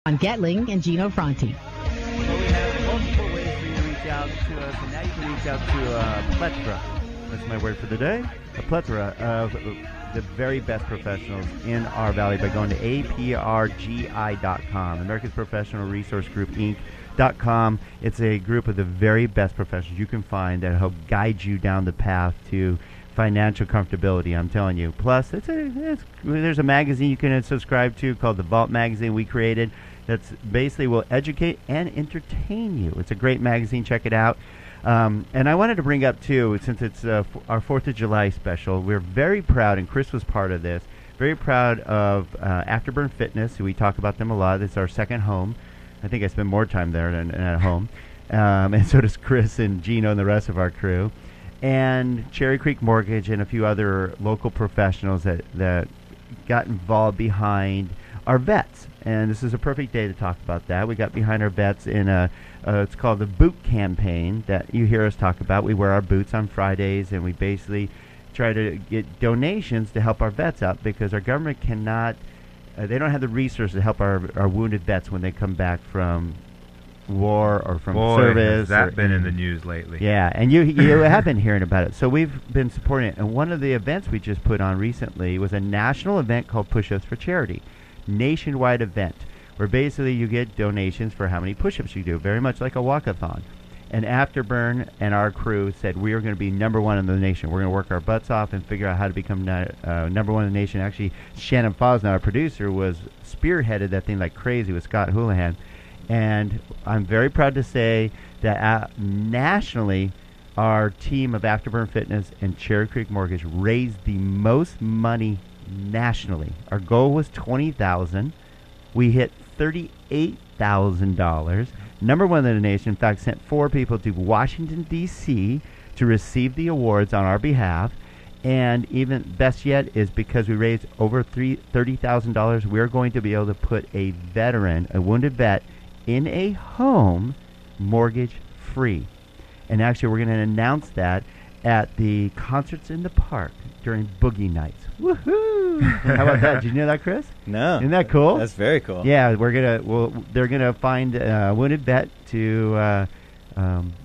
on Getling and Gino Franti. Well, we have multiple ways for you to reach out to us, and now you can reach out to a plethora. That's my word for the day. A plethora of the very best professionals in our valley by going to aprgi.com, America's Professional Resource Group, Inc.com. It's a group of the very best professionals you can find that help guide you down the path to financial comfortability, I'm telling you. Plus, there's a magazine you can subscribe to called the Vault Magazine we created that's basically will educate and entertain you. It's a great magazine. Check it out. And I wanted to bring up, too, since it's our 4th of July special, we're very proud, and Chris was part of this, very proud of Afterburn Fitness. We talk about them a lot. It's our second home. I think I spend more time there than at home. And so does Chris and Gino and the rest of our crew. And Cherry Creek Mortgage and a few other local professionals that got involved behind our vets. And this is a perfect day to talk about that. We got behind our vets in it's called the Boot Campaign that you hear us talk about. We wear our boots on Fridays, and we basically try to get donations to help our vets out because our government cannot, they don't have the resources to help our wounded vets when they come back from war or from service. Has that been in the news lately? Yeah, and you have been hearing about it. So we've been supporting it. And one of the events we just put on recently was a national event called Push-Ups for Charity. Nationwide event where basically you get donations for how many push-ups you do, very much like a walkathon. And Afterburn and our crew said we are going to be number one in the nation. We're going to work our butts off and figure out how to become number one in the nation. Actually, Shannon Fosna, our producer, was spearheaded that thing like crazy with Scott Houlihan. And I'm very proud to say that nationally, our team of Afterburn Fitness and Cherry Creek Mortgage raised the most money nationally. Our goal was $20,000. We hit $38,000. Number one in the nation. In fact, sent 4 people to Washington, D.C. to receive the awards on our behalf. And even best yet is because we raised over $30,000, we're going to be able to put a veteran, a wounded vet, in a home mortgage free. And actually we're going to announce that at the Concerts in the Park during Boogie Nights. Woohoo! How about that? Did you know that, Chris? No. Isn't that cool? That's very cool. Yeah, they're gonna find a wounded vet to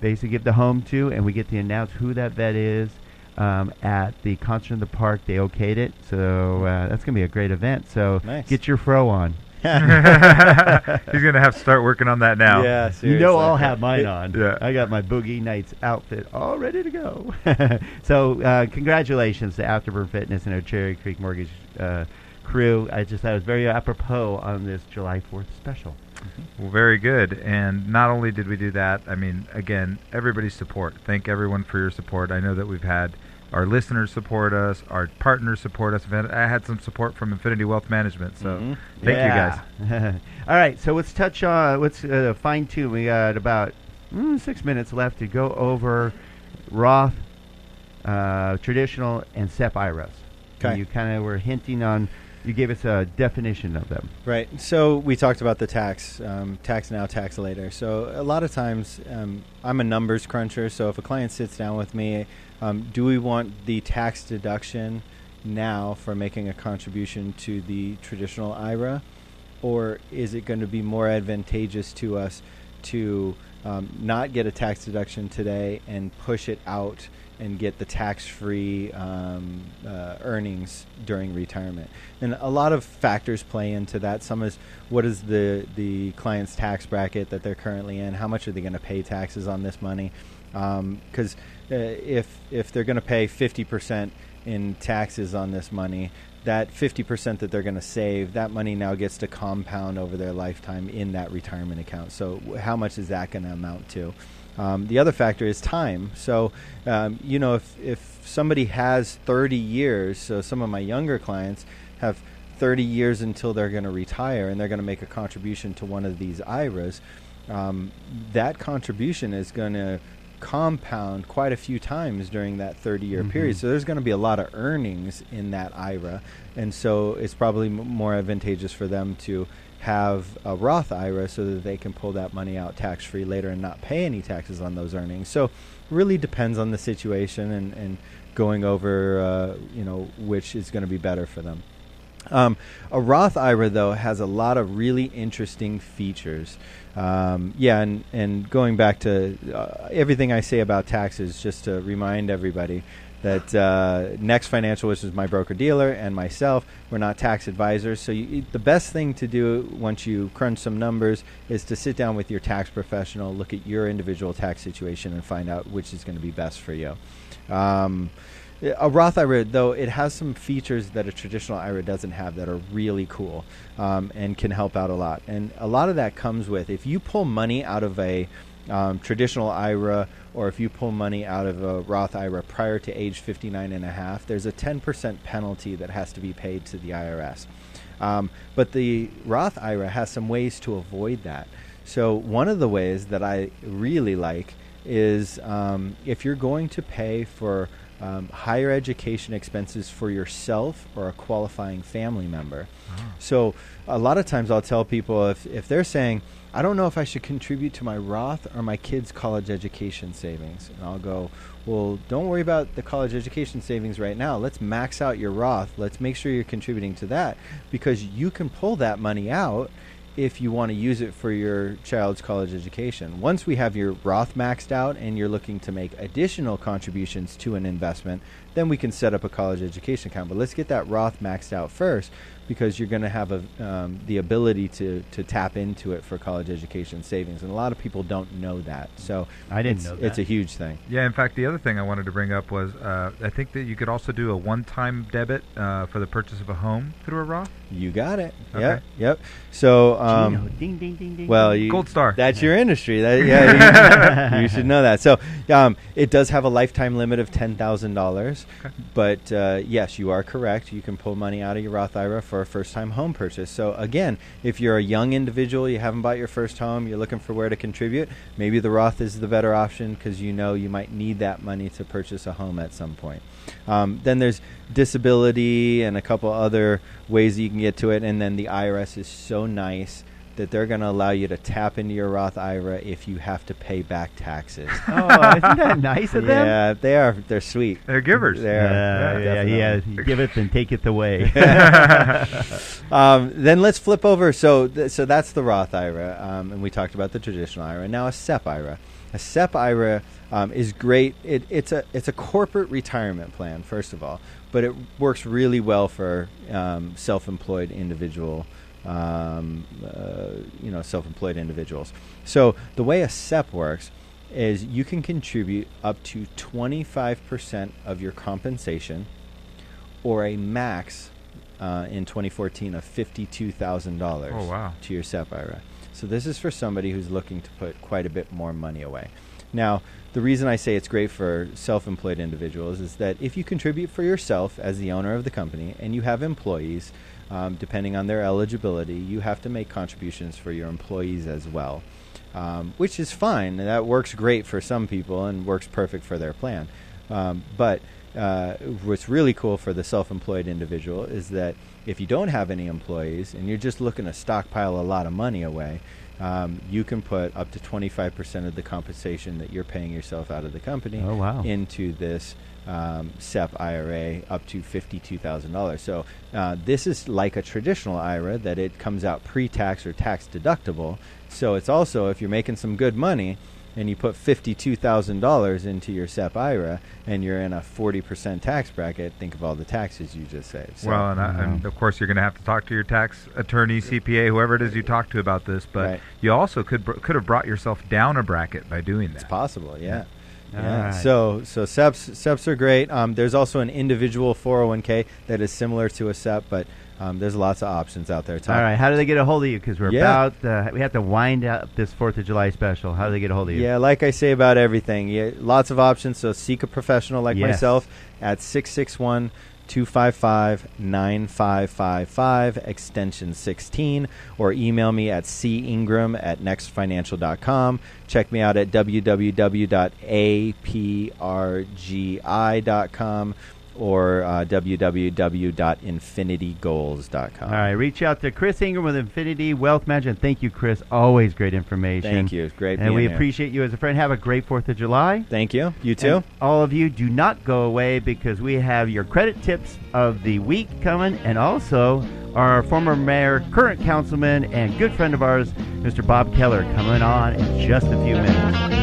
basically give the home to, and we get to announce who that vet is at the Concert in the Park. They okayed it, so that's gonna be a great event. So nice. Get your fro on. He's going to have to start working on that now. Yeah, seriously. You know I'll have mine on. Yeah. I got my Boogie Nights outfit all ready to go. So congratulations to Afterburn Fitness and our Cherry Creek Mortgage crew. I just thought it was very apropos on this July 4th special. Well, very good. And not only did we do that, I mean, again, everybody's support. Thank everyone for your support. I know that we've had our listeners support us, our partners support us. I had some support from Infinity Wealth Management, so thank you guys. All right, so let's touch on, let's fine tune. We got about 6 minutes left to go over Roth, traditional, and SEP IRAs. Okay. And you kind of were hinting on, you gave us a definition of them. Right. So we talked about the tax now, tax later. So a lot of times I'm a numbers cruncher. So if a client sits down with me, do we want the tax deduction now for making a contribution to the traditional IRA, or is it going to be more advantageous to us to not get a tax deduction today and push it out and get the tax-free earnings during retirement? And a lot of factors play into that. Some is what is the client's tax bracket that they're currently in? How much are they going to pay taxes on this money? Because if they're going to pay 50% in taxes on this money, that 50% that they're going to save, that money now gets to compound over their lifetime in that retirement account. So how much is that going to amount to? The other factor is time. So, if somebody has 30 years, so some of my younger clients have 30 years until they're going to retire and they're going to make a contribution to one of these IRAs, that contribution is going to compound quite a few times during that 30-year period. So there's going to be a lot of earnings in that IRA. And so it's probably more advantageous for them to have a Roth IRA so that they can pull that money out tax-free later and not pay any taxes on those earnings. So it really depends on the situation and going over, which is going to be better for them. A Roth IRA, though, has a lot of really interesting features. And going back to everything I say about taxes, just to remind everybody that Next Financial, which is my broker-dealer, and myself, we're not tax advisors. So the best thing to do once you crunch some numbers is to sit down with your tax professional, look at your individual tax situation, and find out which is going to be best for you. A Roth IRA, though, it has some features that a traditional IRA doesn't have that are really cool and can help out a lot. And a lot of that comes with, if you pull money out of a traditional IRA, or if you pull money out of a Roth IRA prior to age 59 and a half, there's a 10% penalty that has to be paid to the IRS. But the Roth IRA has some ways to avoid that. So one of the ways that I really like is if you're going to pay for higher education expenses for yourself or a qualifying family member. So a lot of times I'll tell people, if they're saying, I don't know if I should contribute to my Roth or my kids' college education savings. And I'll go, well, don't worry about the college education savings right now. Let's max out your Roth. Let's make sure you're contributing to that, because you can pull that money out if you want to use it for your child's college education. Once we have your Roth maxed out and you're looking to make additional contributions to an investment, then we can set up a college education account. But let's get that Roth maxed out first, because you're going to have the ability to tap into it for college education savings. And a lot of people don't know that. So I didn't know that. It's a huge thing. Yeah, in fact, the other thing I wanted to bring up was I think that you could also do a one-time debit for the purchase of a home through a Roth. You got it. Okay. Yep. So, Gino, ding, ding, ding, ding. well, Gold star. That's your industry. You should know that. So, it does have a lifetime limit of $10,000. Okay. But yes, you are correct. You can pull money out of your Roth IRA for a first-time home purchase. So again, if you're a young individual, you haven't bought your first home, you're looking for where to contribute, maybe the Roth is the better option, because you know you might need that money to purchase a home at some point. Then there's disability and a couple other ways that you can get to it. And then the IRS is so nice that they're going to allow you to tap into your Roth IRA if you have to pay back taxes. Oh, isn't that nice of them? Yeah, they are. They're sweet. They're givers. Yeah. You give it, then take it away. Then let's flip over. So that's the Roth IRA, and we talked about the traditional IRA. Now a SEP IRA. A SEP IRA is great. It's a corporate retirement plan, first of all, but it works really well for self-employed individuals. Self-employed individuals. So the way a SEP works is you can contribute up to 25% of your compensation, or a max in 2014 of $52,000 Oh, wow. to your SEP IRA. So this is for somebody who's looking to put quite a bit more money away. Now, the reason I say it's great for self-employed individuals is that if you contribute for yourself as the owner of the company and you have employees, depending on their eligibility, you have to make contributions for your employees as well, which is fine. That works great for some people and works perfect for their plan. But what's really cool for the self-employed individual is that if you don't have any employees and you're just looking to stockpile a lot of money away, you can put up to 25% of the compensation that you're paying yourself out of the company into this SEP IRA up to $52,000. So this is like a traditional IRA, that it comes out pre-tax or tax deductible. So it's also, if you're making some good money and you put $52,000 into your SEP IRA and you're in a 40% tax bracket, think of all the taxes you just saved. So, well, and of course you're going to have to talk to your tax attorney, CPA, whoever it is you talk to about this. But you also could have brought yourself down a bracket by doing that. It's possible, yeah. Right. So SEPs are great. There's also an individual 401k that is similar to a SEP, but there's lots of options out there. All right, how do they get a hold of you? Because we're we have to wind up this 4th of July special. How do they get a hold of you? Yeah, like I say about everything, lots of options. So seek a professional like myself at 661-255-9555, extension 16, or email me at cingram@nextfinancial.com. Check me out at www.aprgi.com. or www.infinitygoals.com. All right, reach out to Chris Ingram with Infinity Wealth Management. Thank you, Chris. Always great information. Thank you. It's great And being we here. appreciate you as a friend. Have a great 4th of July. Thank you. You too. And all of you, do not go away because we have your credit tips of the week coming, and also our former mayor, current councilman, and good friend of ours, Mr. Bob Keller, coming on in just a few minutes.